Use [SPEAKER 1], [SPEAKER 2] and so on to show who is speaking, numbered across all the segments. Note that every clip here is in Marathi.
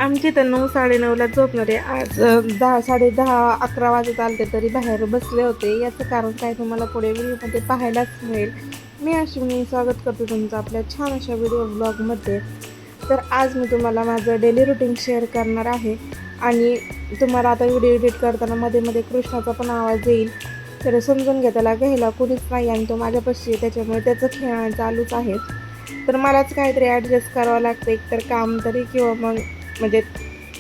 [SPEAKER 1] आमची तर 9-9:30ला झोपणारे आज 10-10:30-11 वाजत आलते तरी बाहेर बसले होते. याचं कारण काय तुम्हाला पुढे व्हिडिओमध्ये पाहायलाच मिळेल. मी अश्विनी स्वागत करते तुमचं आपल्या छान अशा व्हिडिओ ब्लॉगमध्ये. तर आज मी तुम्हाला माझं डेली रुटीन शेअर करणार आहे आणि तुम्हाला आता व्हिडिओ एडिट करताना मध्ये मध्ये कृष्णाचा पण आवाज येईल, तर समजून घ्या. त्याला घ्यायला कोणीच नाही आणि तो माझ्यापाशी आहे, त्याच्यामुळे त्याचं खेळणं चालूच आहे. तर मलाच काहीतरी ॲडजस्ट करावं लागतं, एकतर काम तरी किंवा मग म्हणजे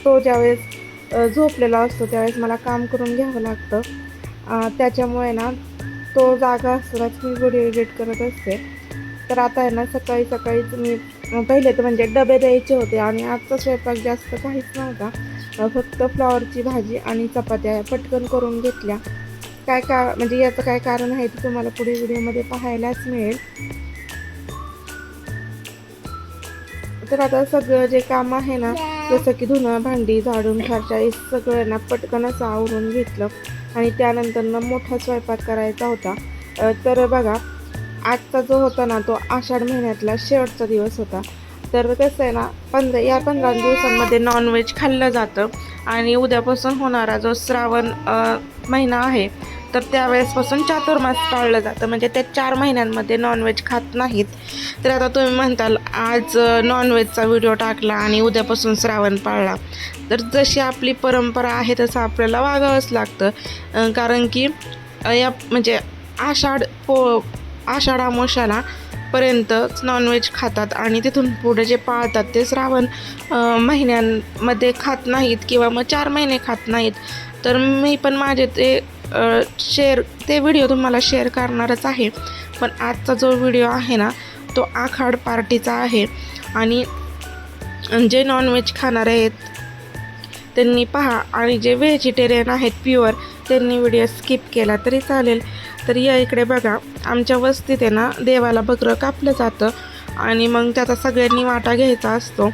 [SPEAKER 1] तो ज्यावेळेस झोपलेला असतो त्यावेळेस मला काम करून घ्यावं लागतं. त्याच्यामुळे ना तो जागा असतानाच मी व्हिडिओ एडिट करत असते. तर आता आहे ना सकाळीच मी पहिले तर म्हणजे डबे द्यायचे होते आणि आजचा स्वयंपाक जास्त काहीच नव्हता. फक्त फ्लॉवरची भाजी आणि चपात्या पटकन करून घेतल्या. म्हणजे याचं काय कारण आहे ते तुम्हाला पुढे व्हिडिओमध्ये पाहायलाच मिळेल. तर आता सगळं जे काम आहे ना, जसं की धुणं भांडी झाडून फरशा हे सगळं ना पटकन असं आवरून घेतलं आणि त्यानंतर ना मोठा स्वयंपाक करायचा होता. तर बघा, आजचा जो होता ना तो आषाढ महिन्यातला शेवटचा दिवस होता. तर कसं आहे ना, 15 दिवसांमध्ये नॉनव्हेज खाल्लं जातं आणि उद्यापासून होणारा जो श्रावण महिना आहे तर त्यावेळेसपासून चातुर्मास पाळलं जातं, म्हणजे ते 4 महिन्यांमध्ये नॉनव्हेज खात नाहीत. तर आता तुम्ही म्हणताल आज नॉनव्हेजचा व्हिडिओ टाकला आणि उद्यापासून श्रावण पाळला, तर जशी आपली परंपरा आहे तसं आपल्याला वागावंच लागतं. कारण की या म्हणजे आषाढ अमावस्याला पर्यंतच नॉनव्हेज खातात आणि तिथून पुढे जे पाळतात ते श्रावण महिन्यांमध्ये खात नाहीत किंवा मग 4 महिने खात नाहीत. तर मी पण माझे ते व्हिडिओ तुम्हाला शेअर करणारच आहे. पण आजचा जो व्हिडिओ आहे ना तो आखाड पार्टीचा आहे आणि जे नॉनव्हेज खाणारे आहेत त्यांनी पहा आणि जे व्हेजिटेरियन आहेत प्युअर त्यांनी व्हिडिओ स्किप केला तरी चालेल. तर या इकडे बघा, आमच्या वस्तीत आहे ना देवाला बकरं कापलं जातं आणि मग त्याचा सगळ्यांनी वाटा घ्यायचा असतो.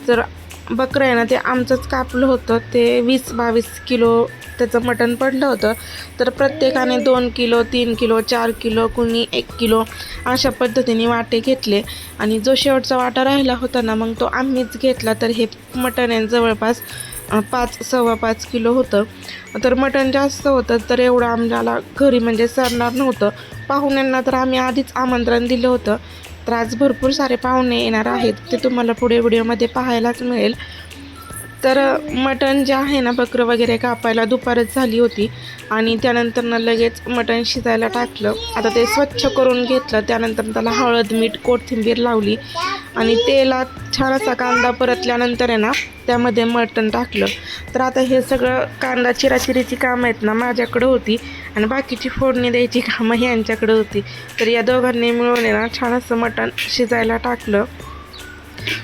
[SPEAKER 1] तर बकरं आहे ना ते आमचंच कापलं होतं, ते 20-22 किलो त्याचं मटण पडलं होतं. तर प्रत्येकाने 2 किलो 3 किलो 4 किलो कुणी 1 किलो अशा पद्धतीने वाटे घेतले आणि जो शेवटचा वाटा राहिला होता ना मग तो आम्हीच घेतला. तर हे मटण आहे जवळपास 5-5.25 किलो होतं. तर मटण जास्त होतं तर एवढं आम्हाला घरी म्हणजे सरणार नव्हतं. पाहुण्यांना तर आम्ही आधीच आमंत्रण दिलं होतं. तर आज भरपूर सारे पाहुणे येणार आहेत, ते तुम्हाला पुढे व्हिडिओमध्ये पाहायलाच मिळेल. तर मटण जे आहे ना बकरं वगैरे कापायला दुपारच झाली होती आणि त्यानंतर ना लगेच मटण शिजायला टाकलं. आता ते स्वच्छ करून घेतलं, त्यानंतर त्याला हळद मीठ कोथिंबीर लावली आणि तेलात छान असा कांदा परतल्यानंतर आहे ना त्यामध्ये मटण टाकलं. तर आता हे सगळं कांदा चिराचिरीची कामं आहेत ना माझ्याकडं होती आणि बाकीची फोडणी द्यायची कामं ही यांच्याकडं होती. तर या दोघांनी मिळून आहे ना छान असं मटण शिजायला टाकलं.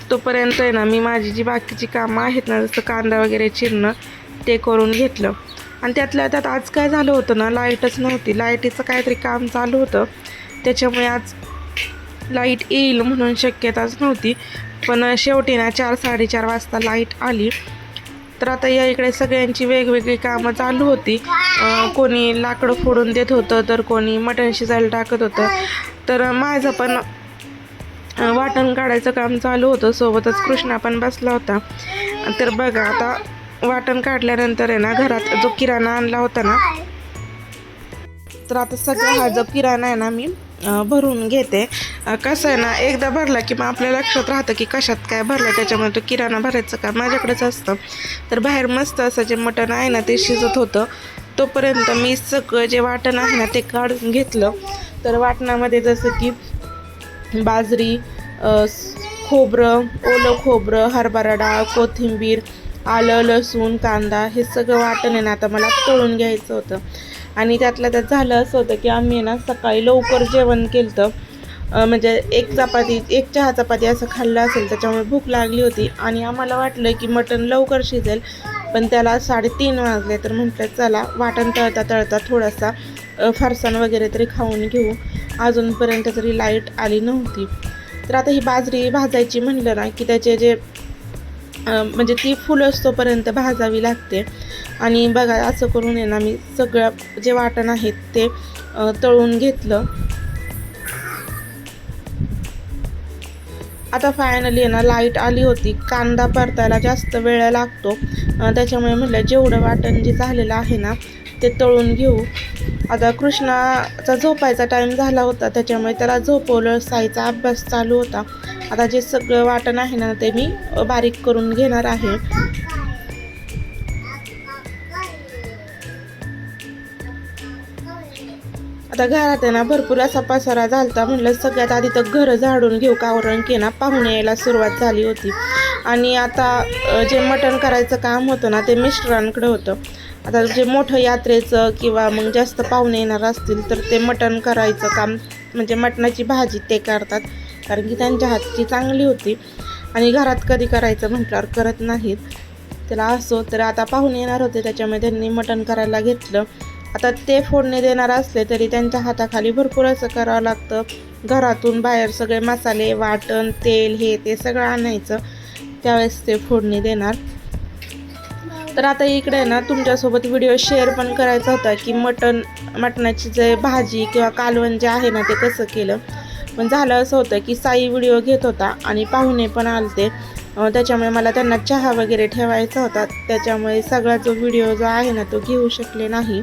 [SPEAKER 1] तोपर्यंत आहे ना मी माझी जी बाकीची कामं आहेत ना जसं कांदा वगैरे चिरणं ते करून घेतलं. आणि त्यातल्या त्यात आज काय झालं होतं ना, लाईटच नव्हती. लाईटीचं काहीतरी काम चालू होतं त्याच्यामुळे आज लाईट येईल म्हणून शक्यताच नव्हती. पण शेवटी ना 4-4:30 वाजता लाईट आली. तर आता या इकडे सगळ्यांची वेगवेगळी कामं चालू होती. कोणी लाकडं फोडून देत होतं तर कोणी मटण शिजायला टाकत होतं. तर माझं पण वाटण काढायचं काम चालू होतं, सोबतच कृष्णा पण बसला होता. तर बघा, आता वाटण काढल्यानंतर आहे ना घरात जो किराणा आणला होता ना, तर आता सगळा हा जो किराणा आहे ना मी भरून घेते. कसं आहे ना, एकदा भरला की मग आपल्या लक्षात राहतं की कशात काय भरलं, त्याच्यामुळे तो किराणा भरायचं काम माझ्याकडेच असतं. तर बाहेर मस्त असं जे मटण आहे ना ते शिजत होतं, तोपर्यंत मी सगळं जे वाटण आहे ना ते काढून घेतलं. तर वाटणामध्ये जसं की बाजरी, खोबरं, ओलं खोबरं, हरभरा डाळ, कोथिंबीर, आलं लसूण कांदा हे सगळं वाटण आहे ना आता मला तळून घ्यायचं होतं. आणि त्यातलं त्यात झालं असं होतं की आम्ही ना सकाळी लवकर जेवण केलं होतं, म्हणजे एक चहा चपाती असं खाल्लं असेल, त्याच्यामुळे भूक लागली होती आणि आम्हाला वाटलं की मटण लवकर शिजेल. पण त्याला 3:30 वाजले. तर म्हटलं चला वाटण तळता तळता थोडासा फरसाण वगैरे तरी खाऊन घेऊ. अजूनपर्यंत तरी लाईट आली नव्हती. तर आता ही बाजरी भाजायची म्हणलं ना की त्याचे जे म्हणजे ती फुलसतोपर्यंत भाजावी लागते. आणि बघा असं करून आहे ना मी सगळं जे वाटण आहेत ते तळून घेतलं. आता फायनली आहे ना लाईट आली होती. कांदा परतायला जास्त वेळ लागतो, त्याच्यामुळे म्हटलं जेवढं वाटण जे झालेलं आहे ना ते तळून घेऊ. आता कृष्णाचा झोपायचा टाईम झाला होता, त्याच्यामुळे त्याला झोपवलं. साईचा अभ्यास चालू होता. आता जे सगळं वाटण आहे ना ते मी बारीक करून घेणार आहे. आता घरात आहे ना भरपूर असा पसारा झालता. म्हटलं सगळ्यात आधी तर घर झाडून घेऊ, कारण की ना पाहुणे यायला सुरुवात झाली होती. आणि आता जे मटण करायचं काम होतं ना ते मिस्टरांकडे होतं. आता जे मोठं यात्रेचं किंवा मग जास्त पाहुणे येणार असतील तर ते मटण करायचं काम, म्हणजे मटणाची भाजी ते करतात, कारण की त्यांच्या हातची चांगली होती. आणि घरात कधी करायचं म्हटल्यावर करत नाहीत. त्याला असो, तर आता पाहुणे येणार होते त्याच्यामुळे त्यांनी मटण करायला घेतलं. आता ते फोडणी देणार असले तरी त्यांच्या हाताखाली भरपूर असं करावं लागतं. घरातून बाहेर सगळे मसाले, वाटण, तेल हे ते सगळं आणायचं, त्यावेळेस ते फोडणी देणार. तर आता इकडे ना तुमच्यासोबत व्हिडिओ शेअर पण करायचा होता की मटणाची जे भाजी किंवा कालवण जे आहे ना ते कसं केलं. पण झालं असं होतं की साई व्हिडिओ घेत होता आणि पाहुणे पण आलते, त्याच्यामुळे मला त्यांना चहा वगैरे ठेवायचा होता. त्याच्यामुळे सगळा जो व्हिडिओ जो आहे ना तो घेऊ शकले नाही.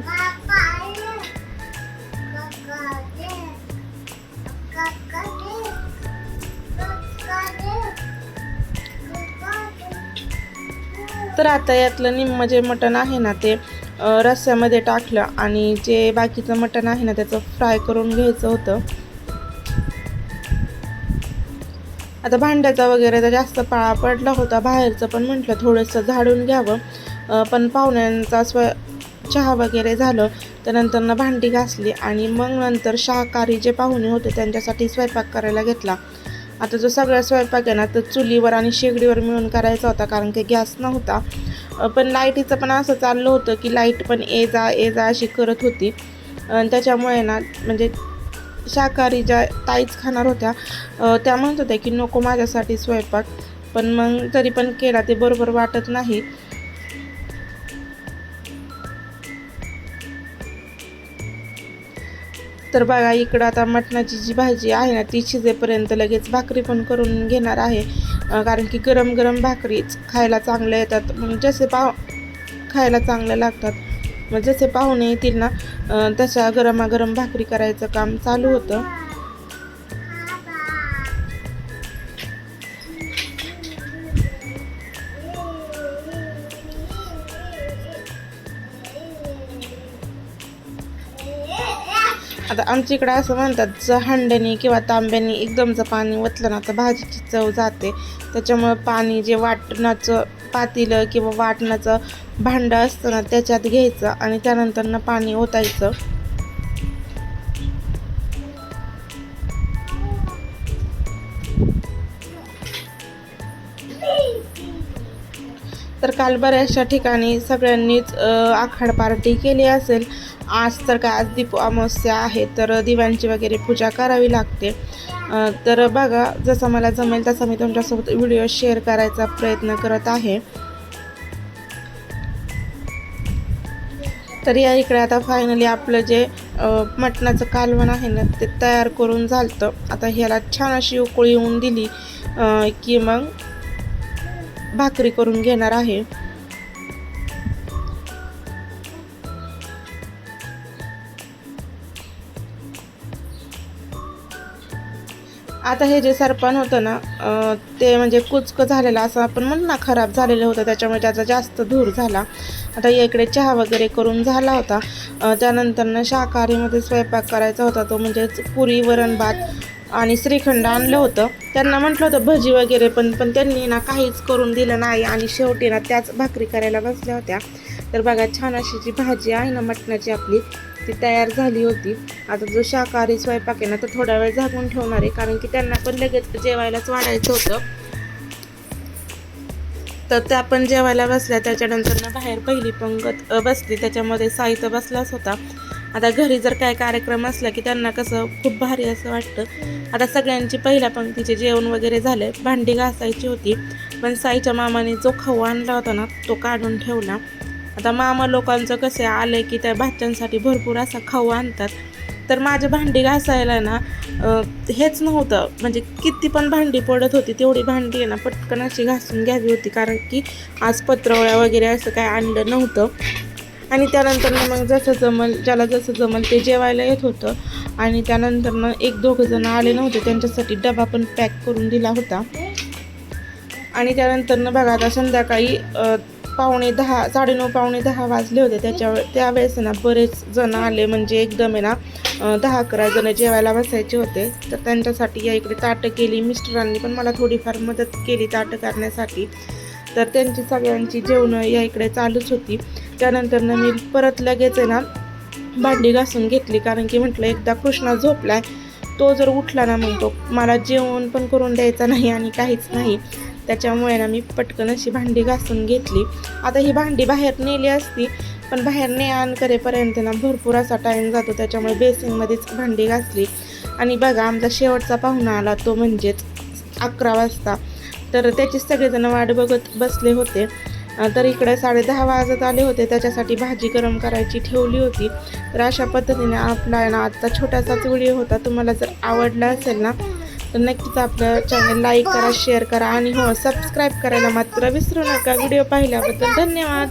[SPEAKER 1] तर आता यातलं निम्म जे मटण आहे ना ते रस्स्यामध्ये टाकलं आणि जे बाकीचं मटण आहे ना त्याचं फ्राय करून घ्यायचं होतं. आता भांड्याचा वगैरे तर जास्त पाळा पडला होता, बाहेरचं पण म्हटलं थोडंसं झाडून घ्यावं. पण पाहुण्यांचा चहा वगैरे झालं, त्यानंतर भांडी घासली आणि मग नंतर शाकाहारी जे पाहुणे होते त्यांच्यासाठी स्वयंपाक करायला घेतला. आता जो सगळा स्वयंपाक आहे ना तर चुलीवर आणि शेगडीवर मिळून करायचा होता, कारण की गॅस नव्हता. पण लाईटीचं पण असं चाललं होतं की लाईट पण ये जा अशी करत होती. त्याच्यामुळे ना म्हणजे शाकाहारी ज्या ताईच खाणार होत्या त्या म्हणत होत्या की नको माझ्यासाठी स्वयंपाक, पण मग तरी पण केला, ते बरोबर वाटत नाही. तर बघा इकडं आता मटणाची जी भाजी आहे ना ती शिजेपर्यंत लगेच भाकरी पण करून घेणार आहे, कारण की गरम गरम भाकरीच खायला चांगल्या येतात. मग जसे खायला चांगल्या लागतात, मग जसे पाहुणे येतील ना तशा गरमागरम भाकरी करायचं काम चालू होतं. आता आमच्या इकडं असं म्हणतात, जर हांड्याने किंवा तांब्याने एकदम जर पाणी ओतलं ना तर भाजीची चव जाते. त्याच्यामुळं पाणी जे वाटणाचं पातेलं किंवा वाटणाचं भांडं असतं ना त्याच्यात घ्यायचं आणि त्यानंतर पाणी ओतायचं. तर काल बऱ्याचशा ठिकाणी सगळ्यांनीच आखाड पार्टी केली असेल. आज तर काय, आज दीप अमावस्या आहे तर दिव्यांची वगैरे पूजा करावी लागते. तर बघा जसं मला जमेल तसं मी तुमच्यासोबत व्हिडिओ शेअर करायचा प्रयत्न करत आहे. तर या इकडे आता फायनली आपलं जे मटणाचं कालवण आहे ना ते तयार करून झालं. आता ह्याला छान अशी उकळी येऊन दिली की मग भाकरी करून घेणार आहे. आता हे जे सरपण होतं ना ते म्हणजे कुचकं झालेलं असं आपण म्हणू ना, खराब झालेलं होतं, त्याच्यामुळे त्याचा जास्त धूर झाला. आता इकडे चहा वगैरे करून झाला होता. त्यानंतर शाकाहारीमध्ये स्वयंपाक करायचा होता, तो म्हणजे पुरी, वरण भात आणि श्रीखंड आणलं होतं. त्यांना म्हटलं होतं भजी वगैरे, पण त्यांनी ना काहीच करून दिलं नाही आणि शेवटी ना त्याच भाकरी करायला बसल्या होत्या. तर बघा छान अशी जी भाजी आहे ना मटणाची आपली ती तयार झाली होती. आता जो शाकाहारी स्वयंपाक आहे ना तो थोडा वेळ झाकून ठेवणार आहे, कारण की त्यांना पण लगेच जेवायलाच वाढायचं होतं. तर त्या पण जेवायला बसल्या. त्याच्यानंतर बाहेर पहिली पंगत बसली, त्याच्यामध्ये साहित्य बसलाच होता. आता घरी जर काय कार्यक्रम असला की त्यांना कसं खूप भारी असं वाटतं. आता सगळ्यांची पहिल्या पंक्तीचे जेवण वगैरे झाले, भांडी घासायची होती, पण साईच्या मामाने जो खाऊ आणला होता ना तो काढून ठेवला. आता मामा लोकांचं कसं आलं की त्या भाच्यांसाठी भरपूर असा खाऊ आणतात, तर माझी भांडी घासायला ना हेच नव्हतं, म्हणजे किती पण भांडी पडत होती तेवढी भांडी आहे ना पटकन अशी घासून घ्यावी होती, कारण की आज पत्रावळ्या वगैरे असं काय आणलं नव्हतं. आणि त्यानंतर मग जसं जमल ज्याला जसं जमल ते जेवायला येत होतं. आणि त्यानंतर एक दोघं जण आले नव्हते, त्यांच्यासाठी डबा पण पॅक करून दिला होता. आणि त्यानंतर बघा आता संध्याकाळी 9:15 9:30 9:45 वाजले होते. त्यावेळेस ना बरेच जण आले, म्हणजे एकदम आहे ना 10-11 जण जेवायला बसायचे होते. तर त्यांच्यासाठी या इकडे ताटं केली. मिस्टरांनी पण मला थोडीफार मदत केली ताटं करण्यासाठी. तर त्यांची सगळ्यांची जेवणं या इकडे चालूच होती. त्यानंतर मी परत लगेच आहे ना भांडी घासून घेतली, कारण की म्हटलं एकदा कृष्णा झोपलाय, तो जर उठला ना मग तो मला जेवण पण करून द्यायचा नाही आणि काहीच नाही. त्याच्यामुळे ना मी पटकन अशी भांडी घासून घेतली. आता ही भांडी बाहेर नेली असती, पण बाहेर ने आण करेपर्यंत ना भरपूर असा टाईम जातो, त्याच्यामुळे बेसिनमध्येच भांडी घासली. आणि बघा आमचा शेवटचा पाहुणा आला, तो म्हणजेच 11 वाजता. तर त्याची सगळेजण वाट बघत बसले होते. तर इकडे 10:30 वाजत आले होते. त्याच्यासाठी भाजी गरम करायची ठेवली होती. तर अशा पद्धतीने आपला ना आजचा छोटासाच व्हिडिओ होता. तुम्हाला जर आवडला असेल ना तर नक्कीच आपलं चॅनल लाईक करा, शेअर करा आणि हो सबस्क्राईब करायला मात्र विसरू नका. व्हिडिओ पाहिल्याबद्दल धन्यवाद.